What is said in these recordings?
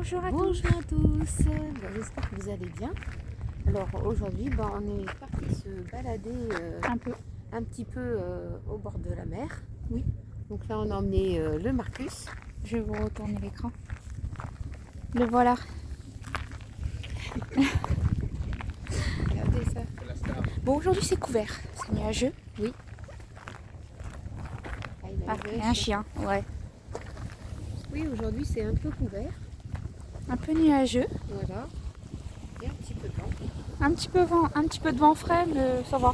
Bonjour à tous. Bonjour à tous, j'espère que vous allez bien. Alors aujourd'hui on est parti se balader un petit peu au bord de la mer. Oui. Donc là on a emmené le Marcus. Je vais vous retourner l'écran. Le voilà. Regardez ça. Bon, aujourd'hui c'est couvert, c'est nuageux. Oui. Ah, il a Ah, levé et un chien, ouais. Oui, aujourd'hui c'est un peu couvert. Un peu nuageux. Voilà. Et un petit peu de vent. Un petit peu de vent frais, mais ça va.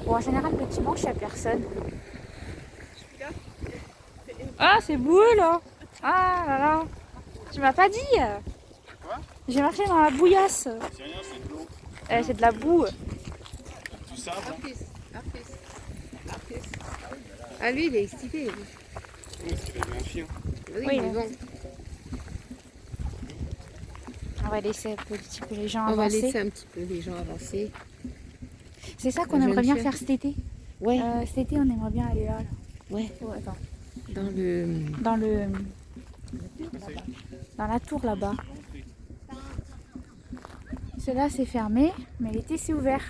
Bon, en général, le dimanche, il n'y a personne. Ah, c'est beau là. Ah là là. Tu m'as pas dit. Quoi? J'ai marché dans la bouillasse. C'est rien, c'est de l'eau. C'est de la boue. Tout ça, là. Marcus. Ah lui il est excité. Lui. Parce qu'il a vu un chien. Oui, Oui, mais bon. On va laisser un petit peu les gens On va avancer. laisser un petit peu les gens avancer. C'est ça qu'on La aimerait jeune bien fille. faire cet été. Ouais. Cet été, on aimerait bien aller là. Ouais. Oh, attends. Dans la tour là-bas. Cela c'est fermé, mais l'été c'est ouvert.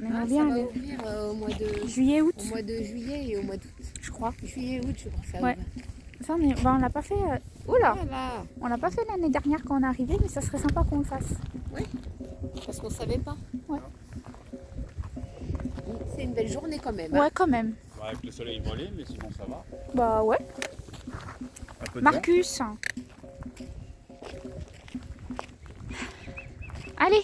On aimerait bien ça va aller. ouvrir au mois de Juillet, août, Au mois de juillet et au mois d'août. je crois. Juillet, août, je crois que ça Ouais. ouvre. Ça, on l'a pas fait. Oula, Voilà. on l'a pas fait l'année dernière quand on est arrivé, mais ça serait sympa qu'on le fasse. Parce qu'on savait pas. Ouais. C'est une belle journée quand même. Ouais, quand même. Bah, avec le soleil voilé, mais sinon ça va. Bah ouais. Un peu de vent. Marcus. Allez,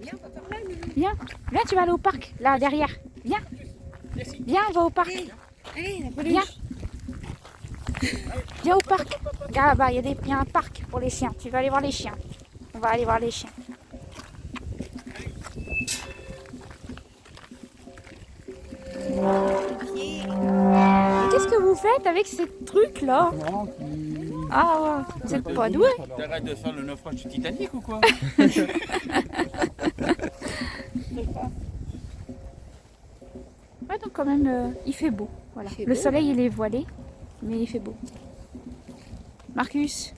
Viens, on va par là, Loulou. viens. Viens, tu vas aller au parc, là derrière. Viens. Viens, on va au parc. Allez, la Viens. peluche. Viens au parc. Regarde là-bas, il y a un parc pour les chiens. Tu vas aller voir les chiens. On va aller voir les chiens. Qu'est-ce que vous faites avec ces trucs là? Ah ouais, vous êtes pas doués. T'arrêtes de faire le naufrage du Titanic ou quoi? Ouais, donc quand même, il fait beau. Voilà. Il fait Le beau. soleil il est voilé, mais il fait beau. Marcus,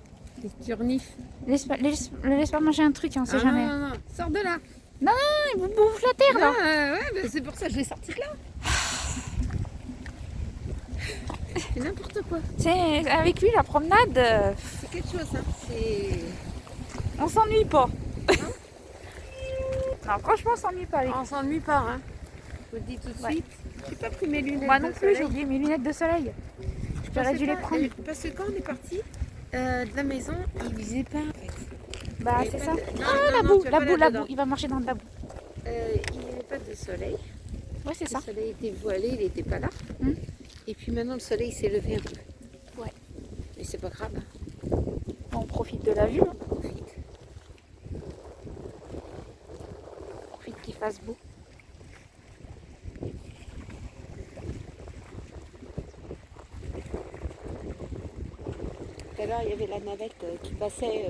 Tu renifles. laisse pas manger un truc, on sait jamais. Non, non. Sors de là. Il vous bouffe la terre là. Ouais, c'est pour ça que je l'ai sorti de là. C'est n'importe quoi. C'est avec lui la promenade, C'est quelque chose, hein. C'est... on s'ennuie pas. Non, franchement, on s'ennuie pas avec On s'ennuie pas, hein. Je vous le dis tout de Ouais. suite. J'ai pas pris mes lunettes. Moi non de plus, j'ai soleil. oublié mes lunettes de soleil. J'aurais dû les prendre. Parce que quand on est parti de la maison, il faisait pas en fait. Bah, Il y c'est avait ça. pas de- Non, Ah, non, la non, boue, tu vas la pas boue, la là-dedans. boue. Il va marcher dans de la boue. Il n'y avait pas de soleil. Ouais, c'est ça. Le soleil était voilé, il n'était pas là. Hmm. Et puis maintenant, le soleil s'est levé un peu. Ouais. Mais c'est pas grave. On profite de la vue. Hein. On profite. On profite qu'il fasse beau. Tout à l'heure, il y avait la navette qui passait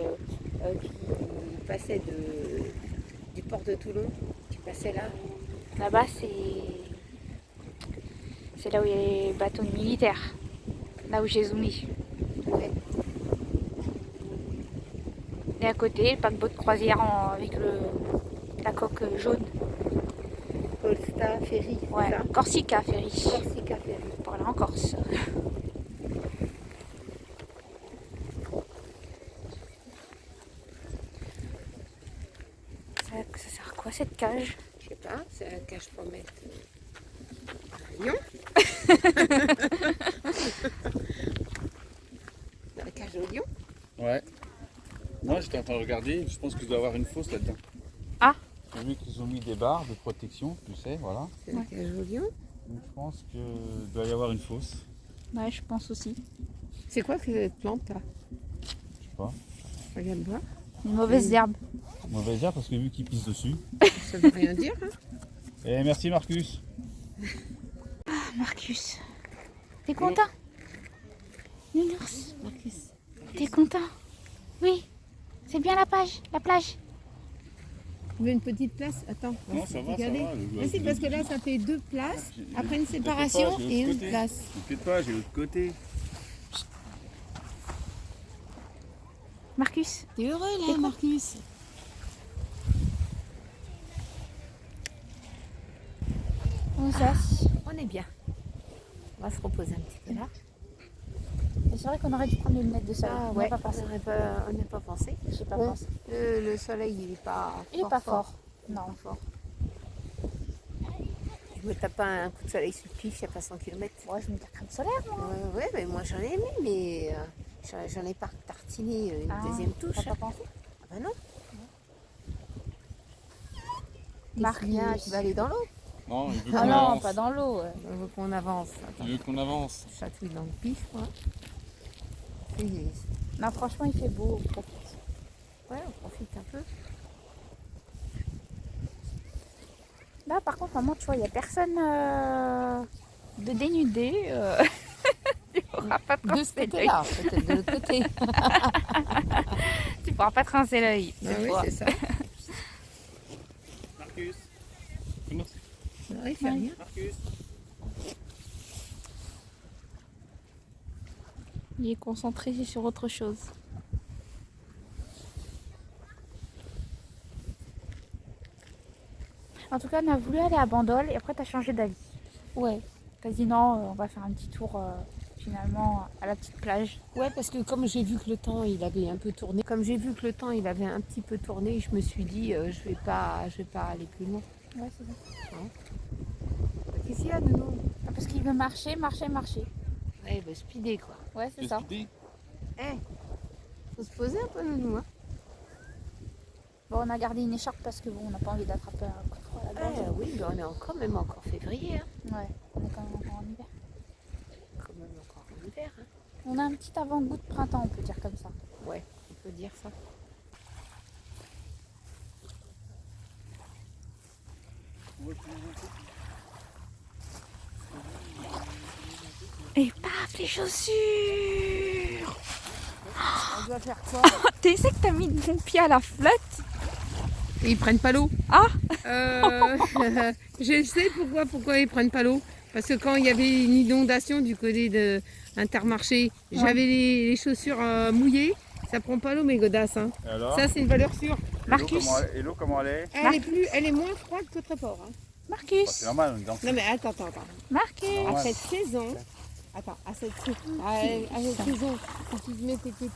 du port de Toulon, qui passait là. Là-bas, c'est là où il y a les bateaux militaires. Là où j'ai zoomé. Ouais. Et à côté, le paquebot de croisière avec la coque jaune. Costa Ferry, c'est Ouais, ça. Corsica Ferry. Corsica Ferry. Pour aller en Corse. Ça sert à quoi cette cage? Je sais pas, c'est un cage pour mettre un lion. Dans la cage au lion. Ouais. Moi j'étais en train de regarder, je pense qu'il doit y avoir une fosse là-dedans. Ah. J'ai vu qu'ils ont mis des barres de protection, tu sais, voilà. C'est la cage au lion. Donc je pense qu'il doit y avoir une fosse. Ouais, je pense aussi. C'est quoi cette plante là? Je sais pas. Regarde voir. Une mauvaise herbe. Mauvaise herbe parce que vu qu'ils pissent dessus. Ça veut rien dire. Hein. Et merci Marcus. Marcus, t'es content? Nounours, Marcus. t'es content? Oui. C'est bien la plage, la plage. Tu veux une petite place? Attends. Non, ça va, ça regardez. va. Mais si, parce que là, ça fait 2 places, après une T'inquiète séparation pas, j'ai et l'autre une côté. place. T'inquiète pas, j'ai l'autre côté. Marcus. T'es heureux là, Marcus? On s'assied. On est bien. On va se reposer un petit peu là. C'est vrai qu'on aurait dû prendre les lunettes de soleil. Ah On ouais, n'a pas pensé. on n'a pas pensé. J'ai pas Bon, pensé. le soleil, il est pas Il est pas fort. Non. Pas fort. Je me tape pas un coup de soleil sur le pif, il n'y a pas 100 km. Ouais, je mets de la crème solaire, moi. Ouais, mais moi j'en ai aimé, mais j'en ai pas tartiné une deuxième touche. T'as pas pensé? Ah bah non. Marcus. Tu vas aller dans l'eau. Non, il veut Ah qu'on non, avance. pas dans l'eau. Ouais. On veut qu'on avance. Attends, Il veut qu'on avance. je chatouille dans le pif, moi. Non, franchement, il fait beau. On profite. Ouais, on profite un peu. Là, par contre, maman, tu vois, il n'y a personne de dénudé. Tu pourras pas te De ce rincer l'œil. côté-là, peut-être de l'autre côté. Tu pourras pas te rincer l'œil. Ah oui, c'est ça. Marcus. Comment c'est Ouais, il fait rien. Marcus. Il est concentré sur autre chose. En tout cas, on a voulu aller à Bandol et après, tu as changé d'avis. Ouais. Tu as dit non, on va faire un petit tour finalement à la petite plage. Ouais, parce que comme j'ai vu que le temps il avait un peu tourné, je me suis dit je vais pas aller plus loin. Ouais, c'est ça. Qu'est-ce qu'il y a, Nounou? Ah, parce qu'il veut marcher. Ouais, il veut speeder quoi. Ouais, c'est ça. Faut se poser un peu, Nounou. Hein. Bon, on a gardé une écharpe parce que bon, on n'a pas envie d'attraper un coup de froid à la gorge. Oui, mais on est même encore février. Hein. Ouais, on est quand même encore en hiver. Quand même encore en hiver. Hein. On a un petit avant-goût de printemps, on peut dire comme ça. Ouais, on peut dire ça. Et paf, les chaussures. On doit faire quoi? Tu sais que t'as mis ton pied à la flotte? Et ils prennent pas l'eau. Ah Je sais pourquoi ils prennent pas l'eau. Parce que quand il y avait une inondation du côté de Intermarché, j'avais les chaussures mouillées. Ça prend pas l'eau, mes godasses. Hein. Et alors Ça, c'est une valeur sûre. Marcus. Et l'eau, comment elle est? Elle est moins froide que Tréport. Hein. Marcus. C'est normal, on est dans Non, mais attends. Marcus. À cette saison, à cette saison, si tu te mets tes pieds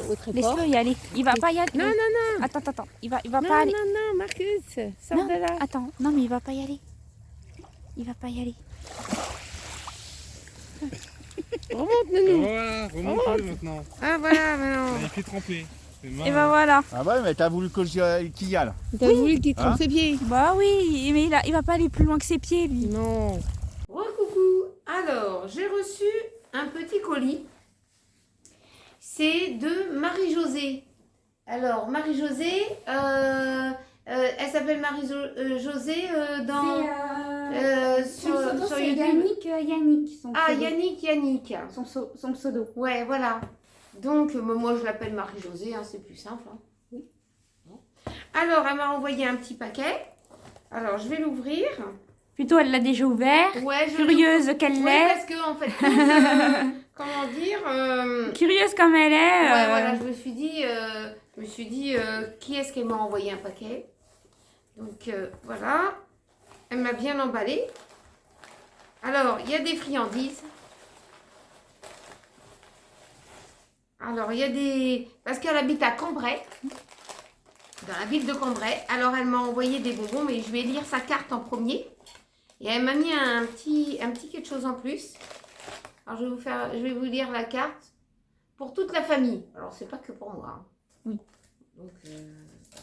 au Tréport. Laisse-le y aller. Il va pas y aller. Non. Attends. Il va pas aller. Non, Marcus, sors de là. Attends. Non, mais il va pas y aller. Il va pas y aller. Remonte, Nounou. Voilà, remonte maintenant. Ah, voilà, maintenant. Il fait tremper. Et bah voilà. Ah ouais, mais t'as voulu qu'il y aille. T'as voulu qu'il trempe Hein? ses pieds? Bah oui, mais il va pas aller plus loin que ses pieds, lui. Non. Recoucou. Alors, j'ai reçu un petit colis. C'est de Marie-Josée. Alors, Marie-Josée, elle s'appelle Marie-Josée sur YouTube. Yannick. Ah, Yannick. Son pseudo. Ouais, voilà. Donc, moi, je l'appelle Marie-Josée, hein, c'est plus simple. Hein. Oui. Alors, elle m'a envoyé un petit paquet. Alors, je vais l'ouvrir. Plutôt, elle l'a déjà ouvert. Ouais, Curieuse qu'elle Ouais, est. parce que, en fait, comment dire Curieuse comme elle est. Ouais, voilà, je me suis dit, qui est-ce qui m'a envoyé un paquet? Donc, voilà. Elle m'a bien emballé. Alors, il y a des friandises. Alors, il y a des... Parce qu'elle habite à Cambrai, dans la ville de Cambrai. Alors, elle m'a envoyé des bonbons, mais je vais lire sa carte en premier. Et elle m'a mis un petit quelque chose en plus. Alors, je vais vous lire la carte pour toute la famille. Alors, c'est pas que pour moi. Hein. Oui. Donc,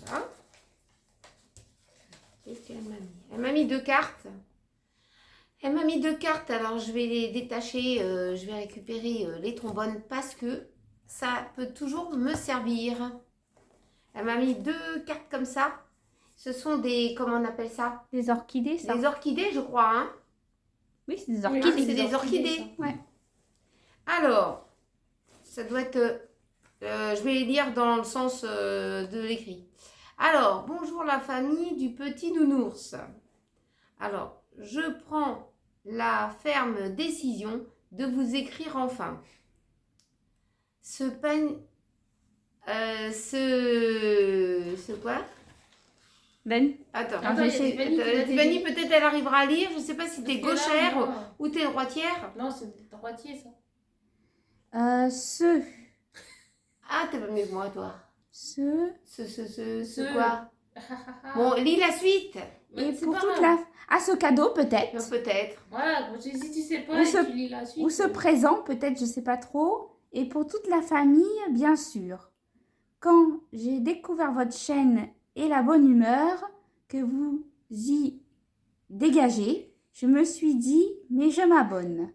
voilà. Qu'est-ce qu'elle m'a mis? Elle m'a mis 2 cartes. Alors je vais les détacher, je vais récupérer les trombones parce que ça peut toujours me servir. Elle m'a mis 2 cartes comme ça. Ce sont des, comment on appelle ça? Des orchidées, ça. Des orchidées, je crois. Hein. Oui, c'est des orchidées. orchidées. C'est des orchidées. Ouais. Alors, ça doit être Je vais les lire dans le sens de l'écrit. Alors, bonjour la famille du petit nounours. Alors, je prends la ferme décision de vous écrire enfin. Ce peigne... ce quoi? Ben, Attends, Ah, je vais essayer. Tiffany, peut-être elle arrivera à lire. Je ne sais pas si t'es Parce que là, gauchère moi- ou t'es droitière. Non, c'est droitier ça. ce, Ah, t'es pas mieux que moi, toi. ce, Ce quoi? Bon, lis la suite. Mais et c'est pour pas toute grave. la... Ah, ce cadeau peut-être. Peut-être. Voilà, si tu sais pas, Ou et ce- tu lis la suite. Ou ce présent peut-être, je sais pas trop. Et pour toute la famille, bien sûr. Quand j'ai découvert votre chaîne et la bonne humeur que vous y dégagez, je me suis dit, mais je m'abonne.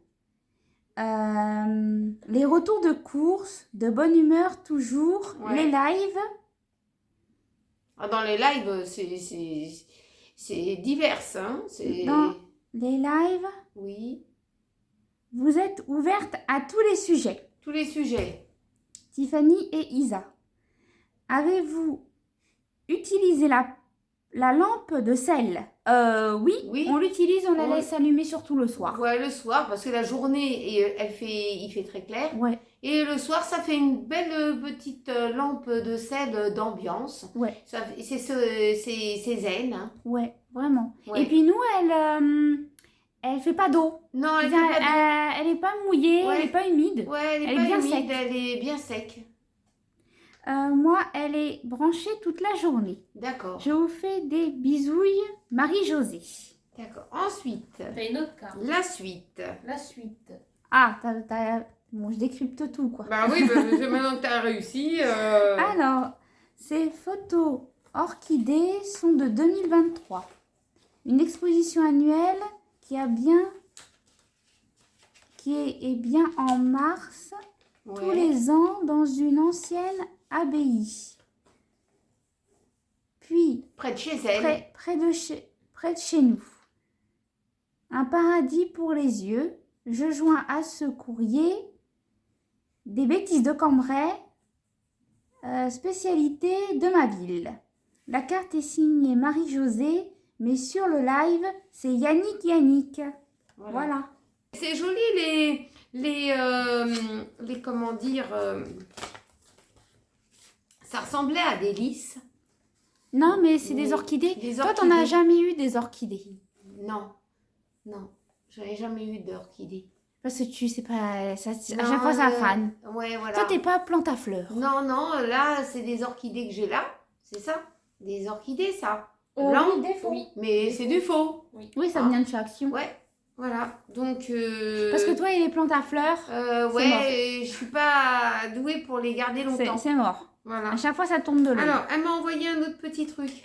Les retours de course, de bonne humeur toujours, Ouais. les lives, Ah, dans les lives, c'est divers, hein. C'est... Non. les lives, Oui, vous êtes ouverte à tous les sujets. tous les sujets. Tiffany et Isa, avez-vous utilisé la lampe de sel? Oui, Oui. on l'utilise, on la On- laisse allumer surtout le soir. Ouais, le soir, parce que la journée, il fait très clair. Ouais, Et le soir, ça fait une belle petite lampe de sel d'ambiance. ouais, C'est zen. Hein. ouais, vraiment. Ouais. Et puis nous, elle fait pas d'eau. Non, elle Elle, fait pas elle est pas mouillée, Ouais. elle est pas humide. de... Ouais, elle est elle est pas bien humide, sec. elle est bien sec. Moi, elle est branchée toute la journée. D'accord, Je vous fais des bisouilles, Marie-Josée. d'accord. Ensuite, T'as une autre carte. la suite. La suite. Ah, bon, je décrypte tout, quoi. Bah oui, maintenant que tu as réussi. Alors, ces photos orchidées sont de 2023. Une exposition annuelle qui est bien en mars tous Ouais. les ans dans une ancienne abbaye. Puis, Près de chez elle. près de chez nous. Un paradis pour les yeux. Je joins à ce courrier des bêtises de Cambrai, spécialité de ma ville. La carte est signée Marie-Josée, mais sur le live, c'est Yannick. Voilà. C'est joli les comment dire, ça ressemblait à des lys. Non, mais c'est Oui, des orchidées. des Toi, t'en as orchidées. jamais eu des orchidées. Non, non, j'avais jamais eu d'orchidée. Parce que tu sais pas, ça, à Non, chaque fois ça fan. Ouais, voilà. Toi, t'es pas plante à fleurs. Non, non, là, c'est des orchidées que j'ai là, c'est ça? Des orchidées, ça. Oui, Blanc, des faux. Oui. mais c'est du faux. Oui, ça Ah. vient de chez Action. Ouais, voilà. Donc. Parce que toi et les plantes à fleurs, ouais, je suis pas douée pour les garder longtemps. c'est mort. Voilà. À chaque fois, ça tombe de l'eau. Alors, elle m'a envoyé un autre petit truc.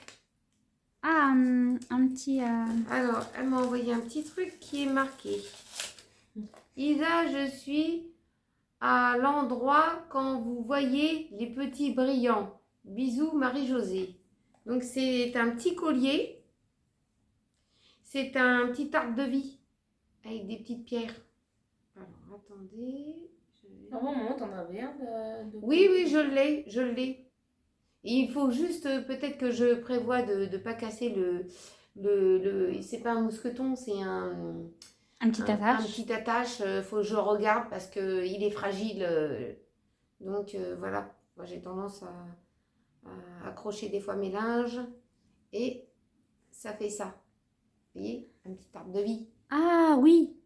Ah, un petit... Alors, elle m'a envoyé un petit truc qui est marqué. Isa, je suis à l'endroit quand vous voyez les petits brillants. Bisous, Marie-Josée. Donc, c'est un petit collier. C'est un petit arbre de vie avec des petites pierres. Alors, attendez. Normalement, t'en avais un de... Oui, oui, je l'ai. Et il faut juste, peut-être que je prévois de ne pas casser c'est pas un mousqueton, c'est Un petit un attache. petit attache. Faut que je regarde parce qu'il est fragile. Donc voilà, moi j'ai tendance à accrocher des fois mes linges et ça fait ça. Vous voyez, un petit arbre de vie. Ah oui,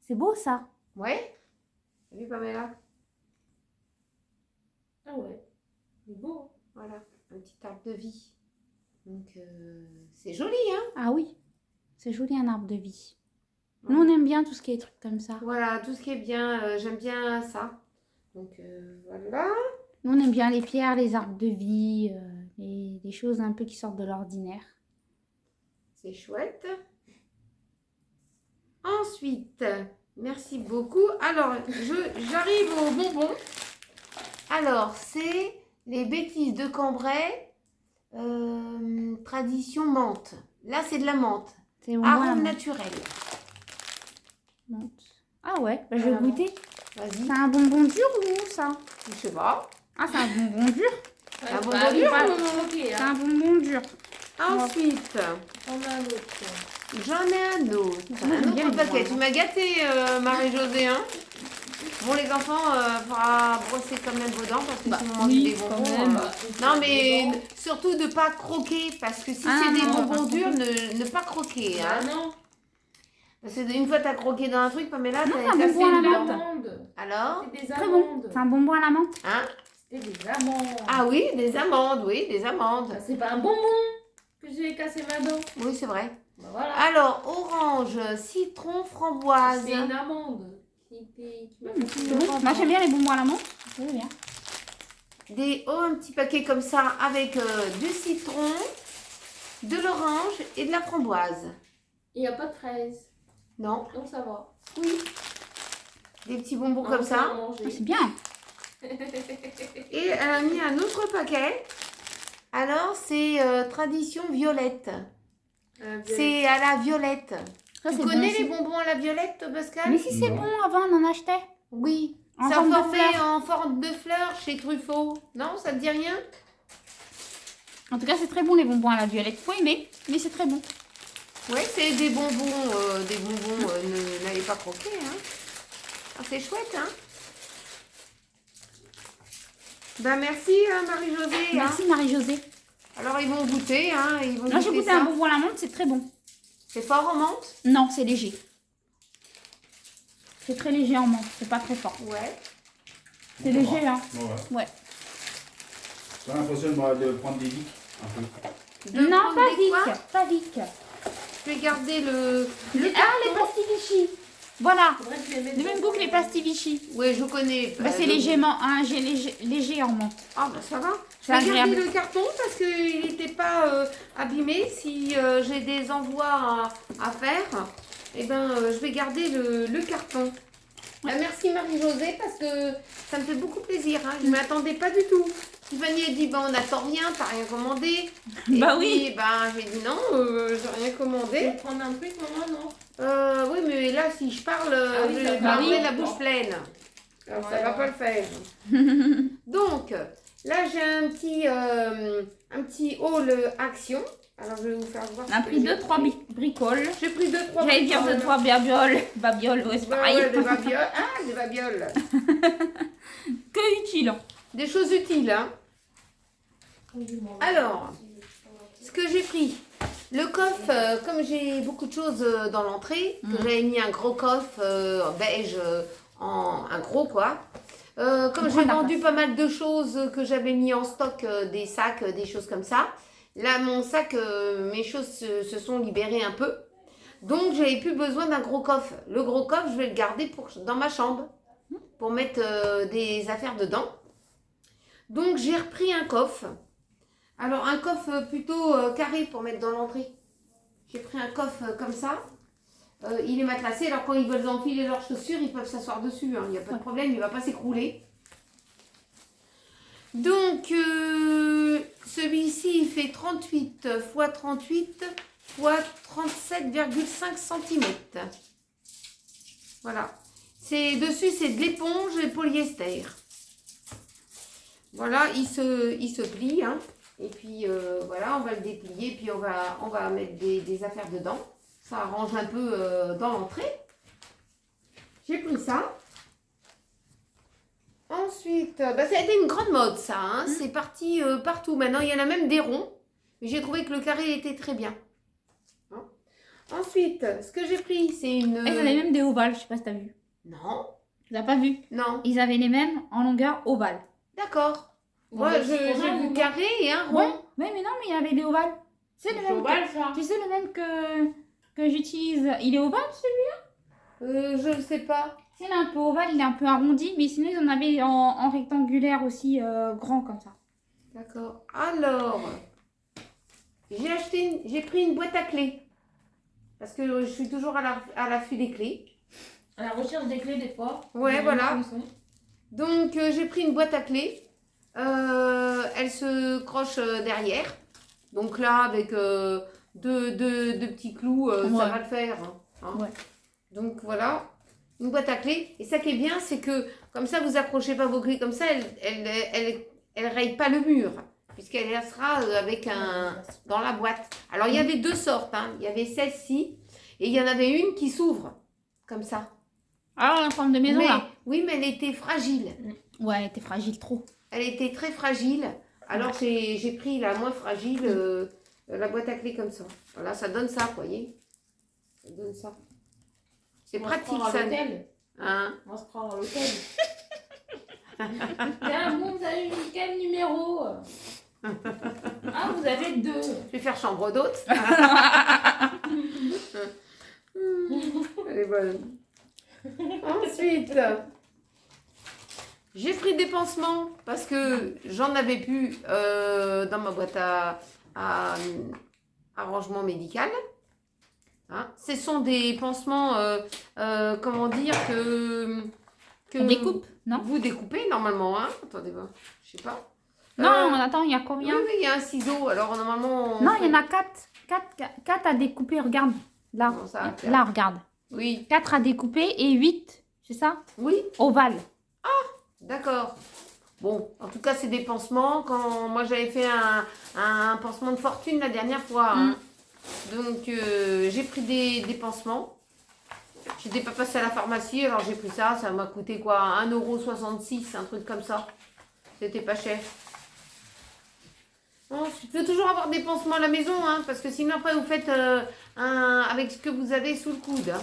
c'est beau ça. Ouais, t'as vu Pamela? Ah ouais. C'est beau. Voilà, un petit arbre de vie. Donc c'est joli, hein? Ah oui, c'est joli un arbre de vie. Nous, on aime bien tout ce qui est trucs comme ça. Voilà, tout ce qui est bien, j'aime bien ça. Donc voilà. Nous, on aime bien les pierres, les arbres de vie, les choses un peu qui sortent de l'ordinaire. C'est chouette. Ensuite, merci beaucoup. Alors, j'arrive aux bonbons. Alors, c'est les bêtises de Cambrai, tradition menthe. Là, c'est de la menthe. C'est bon, Arôme naturel. Ah ouais, bah, je vais Voilà. goûter. Vas-y. C'est un bonbon dur ou ça? Je sais pas. Ah, c'est un bonbon dur. Un bonbon bah, dur, pas ou- croquer, C'est hein. un bonbon dur. Ensuite, On a un autre. j'en ai un autre. Moi, Un j'aime bien autre les paquet. bonbons, Tu m'as gâté, Marie-Josée. Hein. Bon, les enfants, faudra brosser quand même vos dents parce que si vous mangez oui, des quand bonbons. même. Non, mais surtout de pas croquer parce que si Ah, c'est des non, bonbons pas durs, ne pas croquer. Ah Hein. non. Parce que une fois t'as croqué dans un truc, Pamela, Non, t'as un cassé bonbon à la une Des dent. menthe. amandes. Alors C'est des Très bon. amandes. C'est un bonbon à la menthe. hein? C'était des amandes. Ah oui, des amandes, oui, des amandes. Bah, c'est pas un bonbon que j'ai cassé ma dent. Oui, c'est vrai. Bah voilà. Alors, orange, citron, framboise. C'est une amande qui m'a fait C'est bon. Moi, j'aime bien les bonbons à la menthe. C'est bien. Un petit paquet comme ça avec du citron, de l'orange et de la framboise. Il n'y a pas de fraises. Non, Donc ça va. oui. Des petits bonbons On comme peut ça. en manger. Ah, c'est bien. Et elle a mis un autre paquet. Alors, c'est tradition violette. C'est à la violette. Ça, Tu c'est connais bon les aussi. bonbons à la violette, Pascal? Mais si c'est Non. bon, avant, on en achetait. Oui. En C'est forme de formé fleur. en forme de fleur chez Truffaut. Non, ça te dit rien? En tout cas, c'est très bon, les bonbons à la violette. Faut aimer, mais c'est très bon. Ouais, c'est des bonbons. N'allez pas croquer. Hein. Ah, c'est chouette, hein? Ben merci, Marie-Josée. Hein. Merci, Marie-Josée. Alors, ils vont goûter. Hein. Ils vont Moi, j'ai goûter goûté ça. un bonbon à la menthe, c'est très bon. C'est fort en menthe? Non, c'est léger. C'est très léger en menthe, c'est pas très fort. Ouais. C'est léger, hein. Ouais. Ouais. J'ai l'impression de prendre des vics un peu. De Non, prendre pas des quoi? Vic, pas Vic. Je vais garder le Ah, les carton. pastilles Voilà, Faudrait que je les mette le même dedans. goût que les pastilles. Oui, je connais. Bah, c'est légèrement, hein, léger en menthe. Ah, bah ça va. Je C'est vais garder agréable. le carton parce qu'il n'était pas abîmé. Si j'ai des envois à faire, eh ben, je vais garder le carton. Ah, merci Marie-Josée parce que ça me fait beaucoup plaisir. Hein. Je ne m'attendais pas du tout. Tiffany a dit bah, on n'attend rien, t'as rien commandé. Bah Et oui. puis, bah, j'ai dit non, j'ai rien Je commandé. vais prendre un truc, maman, non? Oui, mais là, si je parle, Ah oui, je ça vais va. parler Oui. la bouche pleine. Alors, ça Ouais, va ouais. pas le faire. Donc, là, j'ai un petit haul action. Alors, je vais vous faire voir. On a ce que pris j'ai 2-3 bricoles. J'ai pris 2-3 J'allais dire bricoles. 2-3 babioles. Babioles, ouais, c'est Ouais, pareil. ouais, des babioles. Ah, des babioles. Que utile. Des choses utiles, hein. Alors, ce que j'ai pris, le coffre, comme j'ai beaucoup de choses dans l'entrée, que j'avais mis un gros coffre beige, un gros quoi. Comme j'ai Prends la vendu pas mal de choses que j'avais mis en stock, des sacs, des choses comme ça. Là, mon sac, mes choses se sont libérées un peu. Donc, j'avais plus besoin d'un gros coffre. Le gros coffre, je vais le garder dans ma chambre pour mettre des affaires dedans. Donc, j'ai repris un coffre. Alors, un coffre plutôt carré pour mettre dans l'entrée. J'ai pris un coffre comme ça. Il est matelassé. Alors, quand ils veulent enfiler leurs chaussures, ils peuvent s'asseoir dessus. Hein. Il n'y a pas de problème, il ne va pas s'écrouler. Donc, celui-ci, il fait 38 x 38 x 37,5 cm. Voilà. Dessus, c'est de l'éponge et polyester. Voilà, il se plie. Hein. Et puis, voilà, on va le déplier. Puis, on va mettre des affaires dedans. Ça arrange un peu dans l'entrée. J'ai pris ça. Ensuite, ça a été une grande mode, ça. Hein. C'est parti partout. Maintenant, il y en a même des ronds. Mais j'ai trouvé que le carré était très bien. Hein. Ensuite, ce que j'ai pris, c'est une... Ils avaient même des ovales, je sais pas si t'as vu. Non, Tu l'as pas vu? non. Ils avaient les mêmes en longueur ovale. D'accord. Bon, Moi, bah, j'ai c'est pas mal, vu non? carré et un rond. Ouais, mais non, mais il y avait des ovales. C'est le C'est même. ovale, ça. Tu sais le même que j'utilise. Il est ovale celui-là? Je ne sais pas. C'est il est un peu ovale, il est un peu arrondi, mais sinon ils en avaient en rectangulaire aussi grand comme ça. D'accord. Alors, j'ai pris une boîte à clés. Parce que je suis toujours à l'affût des clés. À la recherche des clés, des fois. Ouais, Des voilà. fournisseurs. Donc, j'ai pris une boîte à clés. Elle se croche derrière. Donc là, avec deux petits clous, ça Ouais. va le faire. Hein. Ouais. Donc voilà, une boîte à clés. Et ça qui est bien, c'est que comme ça, vous accrochez pas vos clés comme ça. elle raye pas le mur, puisqu'elle restera avec dans la boîte. Alors, il y avait deux sortes, hein. Il y avait celle-ci, et il y en avait une qui s'ouvre, comme ça. Ah, en forme de maison, Mais, là. oui, mais elle était fragile. Ouais, t'es fragile trop. Elle était très fragile. Alors, j'ai pris la moins fragile, la boîte à clés comme ça. Voilà, ça donne ça, vous voyez. Ça donne ça. C'est On va se pratique, prendre à ça. l'hôtel. Hein? On va se prendre à l'hôtel. Tiens, bon, vous avez quel numéro? Ah, vous avez 2. Je vais faire chambre d'hôte. Elle est bonne. Ensuite, j'ai pris des pansements parce que j'en avais plus dans ma boîte à rangement médical. Hein, ce sont des pansements, comment dire, que On découpe, non? vous découpez normalement. Hein. Attendez voir, je sais pas. Non, attends, il y a Oui, combien? oui, il y a un ciseau. Alors normalement. Non, il y en a 4 à découper, regarde. Là, Comment ça, là, regarde. Oui, 4 à découper et 8, c'est ça? oui. Ovale. D'accord. Bon, en tout cas, c'est des pansements. Quand moi, j'avais fait un pansement de fortune la dernière fois. Hein. Donc, j'ai pris des pansements. Je n'étais pas passée à la pharmacie, alors j'ai pris ça. Ça m'a coûté quoi? 1,66 €, un truc comme ça. C'était pas cher. Ensuite, il faut toujours avoir des pansements à la maison, hein, parce que sinon, après, vous faites avec ce que vous avez sous le coude. Hein.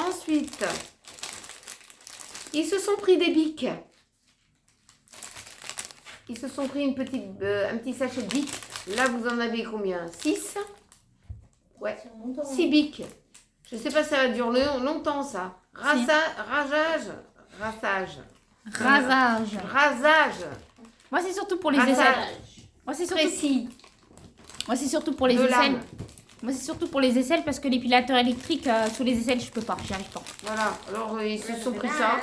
Ensuite, ils se sont pris des bics. Ils se sont pris un petit sachet de bics. Là, vous en avez combien? 6? Ouais, 6 bics. Je ne sais pas si ça va durer longtemps, ça. Rasage. Moi, c'est surtout pour les Rasage. aisselles. Moi, c'est surtout, Précis. pour les De aisselles. lame. Moi, c'est surtout pour les aisselles parce que l'épilateur électrique sous les aisselles, je peux pas, j'y arrive pas. Voilà, alors ils se sont pris ça.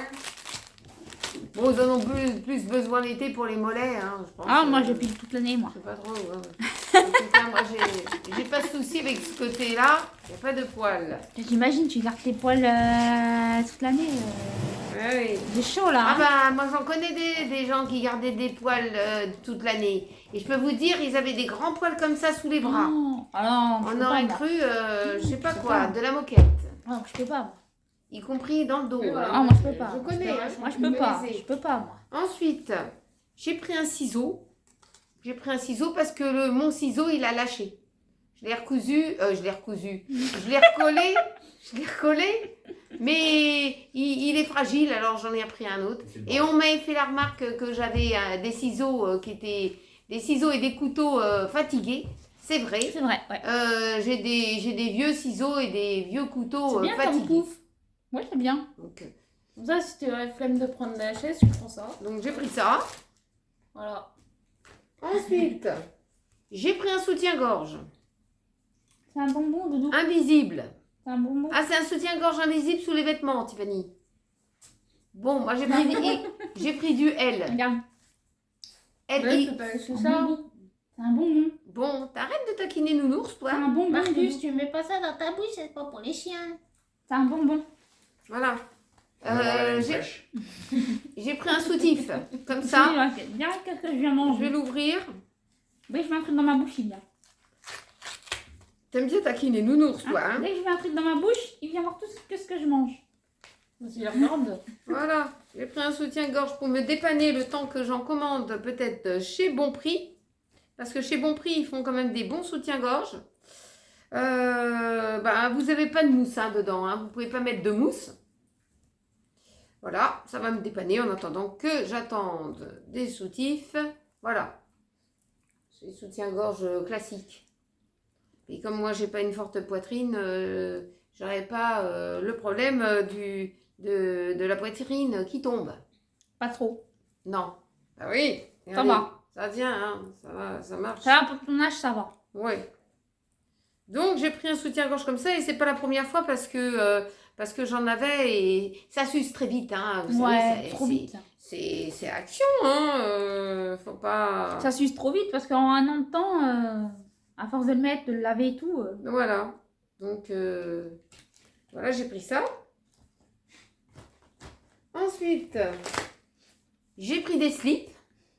Bon, ils en ont plus besoin l'été pour les mollets, hein, je pense. Ah, moi, je pile toute l'année, moi. Je sais pas trop. En tout cas, moi, j'ai pas de souci avec ce côté-là. Il n'y a pas de poils. J'imagine, tu gardes tes poils toute l'année. Ouais, oui. C'est chaud, là. Ah hein. bah, moi, j'en connais des gens qui gardaient des poils toute l'année. Et je peux vous dire, ils avaient des grands poils comme ça sous les bras. Non. Ah non, je On peux aurait pas, moi. cru, je sais pas Je sais quoi, pas. de la moquette. Non, je peux pas, moi. Y compris dans le dos. Voilà. Ah, moi, je peux pas. Je connais, hein. Moi, je peux pas. Me Je peux pas, moi. Ensuite, j'ai pris un ciseau. J'ai pris un ciseau parce que mon ciseau, il a lâché. Je l'ai recollé. Je l'ai recollé. Mais il est fragile, alors j'en ai repris un autre. Et on m'avait fait la remarque que j'avais des ciseaux qui étaient des ciseaux et des couteaux fatigués. C'est vrai. C'est vrai, ouais. J'ai des vieux ciseaux et des vieux couteaux C'est bien comme fatigués. pouf. Ouais, c'est bien. Donc, Comme ça, si tu as la flemme de prendre la chaise, tu prends ça. j'ai pris ça. Voilà. Ensuite, j'ai pris un soutien-gorge C'est un bonbon, Doudou. invisible. C'est un bonbon. Ah, c'est un soutien-gorge invisible sous les vêtements, Tiffany. Bon, moi j'ai pris du L. Regarde. L-I. C'est Un ça. bonbon. C'est un bonbon. Bon, t'arrêtes de taquiner Nounours, C'est toi. un bonbon. Marcus, Doudou. tu mets pas ça dans ta bouche, c'est pas pour les chiens. C'est un bonbon. Voilà. Une J'ai fraîche. pris un soutif, comme ça. Bien, qu'est-ce que je viens Je manger? vais l'ouvrir. Oui, je mets un truc dans ma bouche, il vient. T'aimes bien taquiner Nounours, toi, hein. Dès que je mets un truc dans ma bouche, il vient voir tout ce que je mange. Vas-y, regarde. Voilà. J'ai pris un soutien-gorge pour me dépanner le temps que j'en commande peut-être chez Bon Prix. Parce que chez Bon Prix, ils font quand même des bons soutiens-gorge. Vous n'avez pas de mousse hein, dedans. Hein. Vous ne pouvez pas mettre de mousse. Voilà, ça va me dépanner en attendant que j'attende des soutifs. Voilà. C'est des soutiens-gorge classiques. Et comme moi, j'ai pas une forte poitrine, j'aurais pas le problème de la poitrine qui tombe. Pas trop. Non. Ah oui. Ça regardez, va. Ça vient, hein. Ça va, ça marche. Ça va, pour ton âge, ça va. Ouais. Donc j'ai pris un soutien-gorge comme ça et c'est pas la première fois parce que j'en avais et ça s'use très vite. Hein. Vous savez, Ouais, trop vite. C'est action, hein. Faut pas. Ça s'use trop vite parce qu'en un an de temps, à force de le mettre, de le laver et tout. Voilà. Donc voilà, j'ai pris ça. Ensuite, j'ai pris des slips.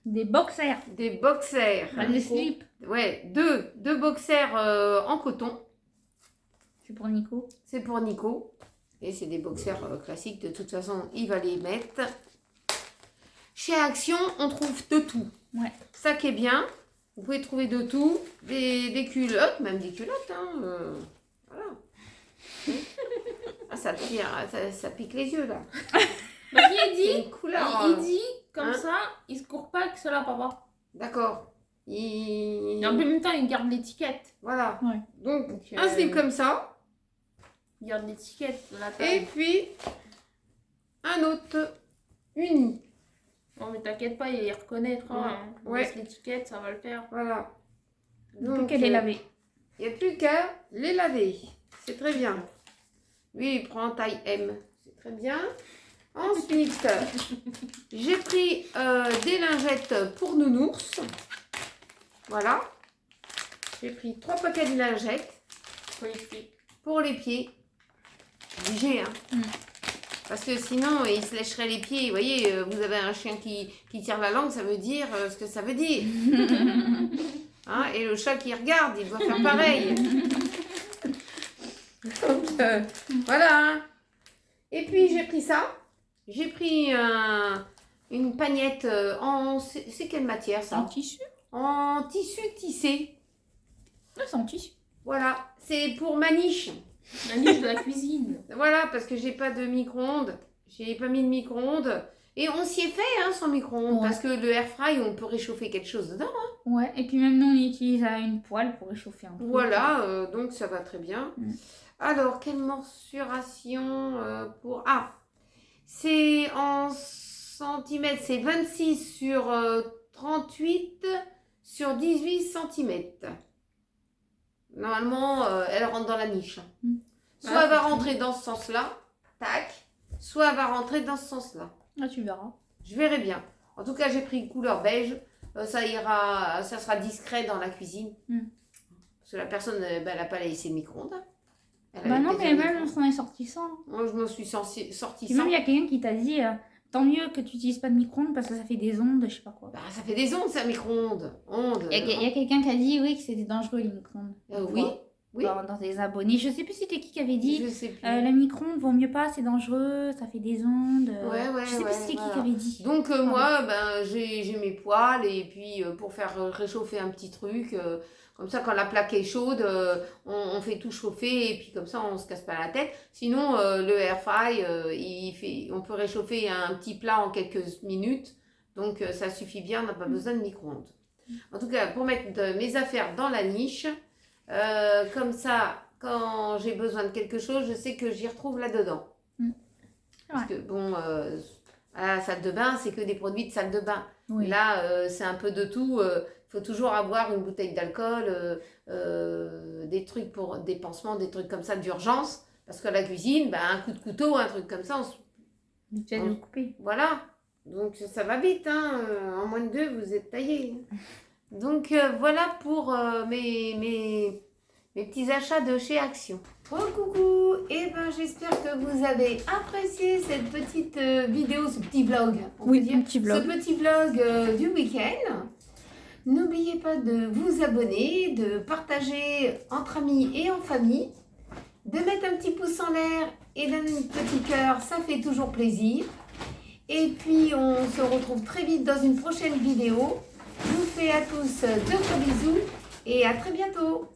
Des boxers. Des boxers. Pas des slips. Ouais, deux boxers en coton. C'est pour Nico. C'est pour Nico. Et c'est des boxers classiques. De toute façon, il va les mettre. Chez Action, on trouve de tout. Ouais. Ça qui est bien. Vous pouvez trouver de tout. Des culottes, même des culottes. Hein, voilà. Ah, ça tire, ça pique les yeux là. Parce qu'il C'est dit, une couleur. il dit comme hein. ça, il se court pas avec cela, papa. D'accord. Et en même temps, il garde l'étiquette. Voilà. Ouais. Donc, Donc, un slip comme ça. Il garde l'étiquette de la Et taille. puis, un autre uni. Non, mais t'inquiète pas, il les reconnaîtra. Ouais. Hein. On Ouais. laisse l'étiquette, ça va le faire. Voilà. Donc, qu'elle est lavée. Il n'y a plus qu'à les laver. C'est très bien. Lui, il prend taille M. C'est très bien. Ensuite, j'ai pris des lingettes pour nounours. Voilà. J'ai pris 3 paquets de lingettes Pour les filles. pour les pieds. Obligé, hein. Mm. Parce que sinon, il se lècherait les pieds. Vous voyez, vous avez un chien qui tire la langue, ça veut dire ce que ça veut dire. Hein, et le chat qui regarde, il doit faire pareil. Donc, voilà. Hein. Et puis, j'ai pris ça. J'ai pris une pagnette en... C'est quelle matière, ça? En tissu. En tissu tissé. Ah, c'est en tissu. Voilà. C'est pour ma niche. La niche de la cuisine. Voilà, parce que j'ai pas de micro-ondes. J'ai pas mis de micro-ondes. Et on s'y est fait hein, sans micro-ondes. Ouais. Parce que le air fry, on peut réchauffer quelque chose dedans. Hein. Ouais, et puis même nous, on utilise une poêle pour réchauffer un peu. Voilà, donc ça va très bien. Mm. Alors, quelle mensuration pour... Ah, c'est en centimètres. C'est 26 sur 38 sur 18 centimètres. Normalement, elle rentre dans la niche. Mm. Soit elle va rentrer dans ce sens-là, tac, soit elle va rentrer dans ce sens-là. Ah, tu verras. Je verrai bien. En tout cas, j'ai pris une couleur beige. Ça ira, ça sera discret dans la cuisine. Mm. Parce que la personne, elle n'a pas laissé le micro-ondes. Elle Bah avait non, peut-être mais le même on micro-ondes. s'en est sorti sans. Moi, je me suis sortie Et sans. même il y a quelqu'un qui t'a dit tant mieux que tu n'utilises pas de micro-ondes parce que ça fait des ondes, je sais pas quoi. Bah, ça fait des ondes, ça, micro-ondes. Ondes. Il y a quelqu'un qui a dit oui que c'était dangereux les micro-ondes. Oui, oui. Dans des abonnés. Je sais plus c'était qui avait dit Je sais plus. le micro-ondes vaut mieux pas, c'est dangereux, ça fait des ondes. Ouais, je sais plus c'était voilà. qui avait dit. Donc moi, ben, j'ai mes poêles et puis pour faire réchauffer un petit truc, comme ça quand la plaque est chaude, on fait tout chauffer et puis comme ça on se casse pas la tête. Sinon le air fry, on peut réchauffer un petit plat en quelques minutes, donc ça suffit bien, on n'a pas besoin de micro-ondes. En tout cas, pour mettre mes affaires dans la niche, comme ça, quand j'ai besoin de quelque chose, je sais que j'y retrouve là-dedans. Parce que bon, à la salle de bain, c'est que des produits de salle de bain. Oui. Là, c'est un peu de tout. Il faut toujours avoir une bouteille d'alcool, des trucs pour des pansements, des trucs comme ça d'urgence. Parce que la cuisine, bah, un coup de couteau, un truc comme ça, Tu vas le couper. voilà. Donc ça va vite. Hein. En moins de 2, vous êtes taillés. Donc voilà pour mes petits achats de chez Action. Coucou, et ben j'espère que vous avez apprécié cette petite vidéo, ce petit vlog. On Oui, peut dire, un petit vlog. Ce petit vlog du week-end. N'oubliez pas de vous abonner, de partager entre amis et en famille, de mettre un petit pouce en l'air et donner un petit cœur, ça fait toujours plaisir. Et puis on se retrouve très vite dans une prochaine vidéo. Je vous fais à tous de gros bisous et à très bientôt.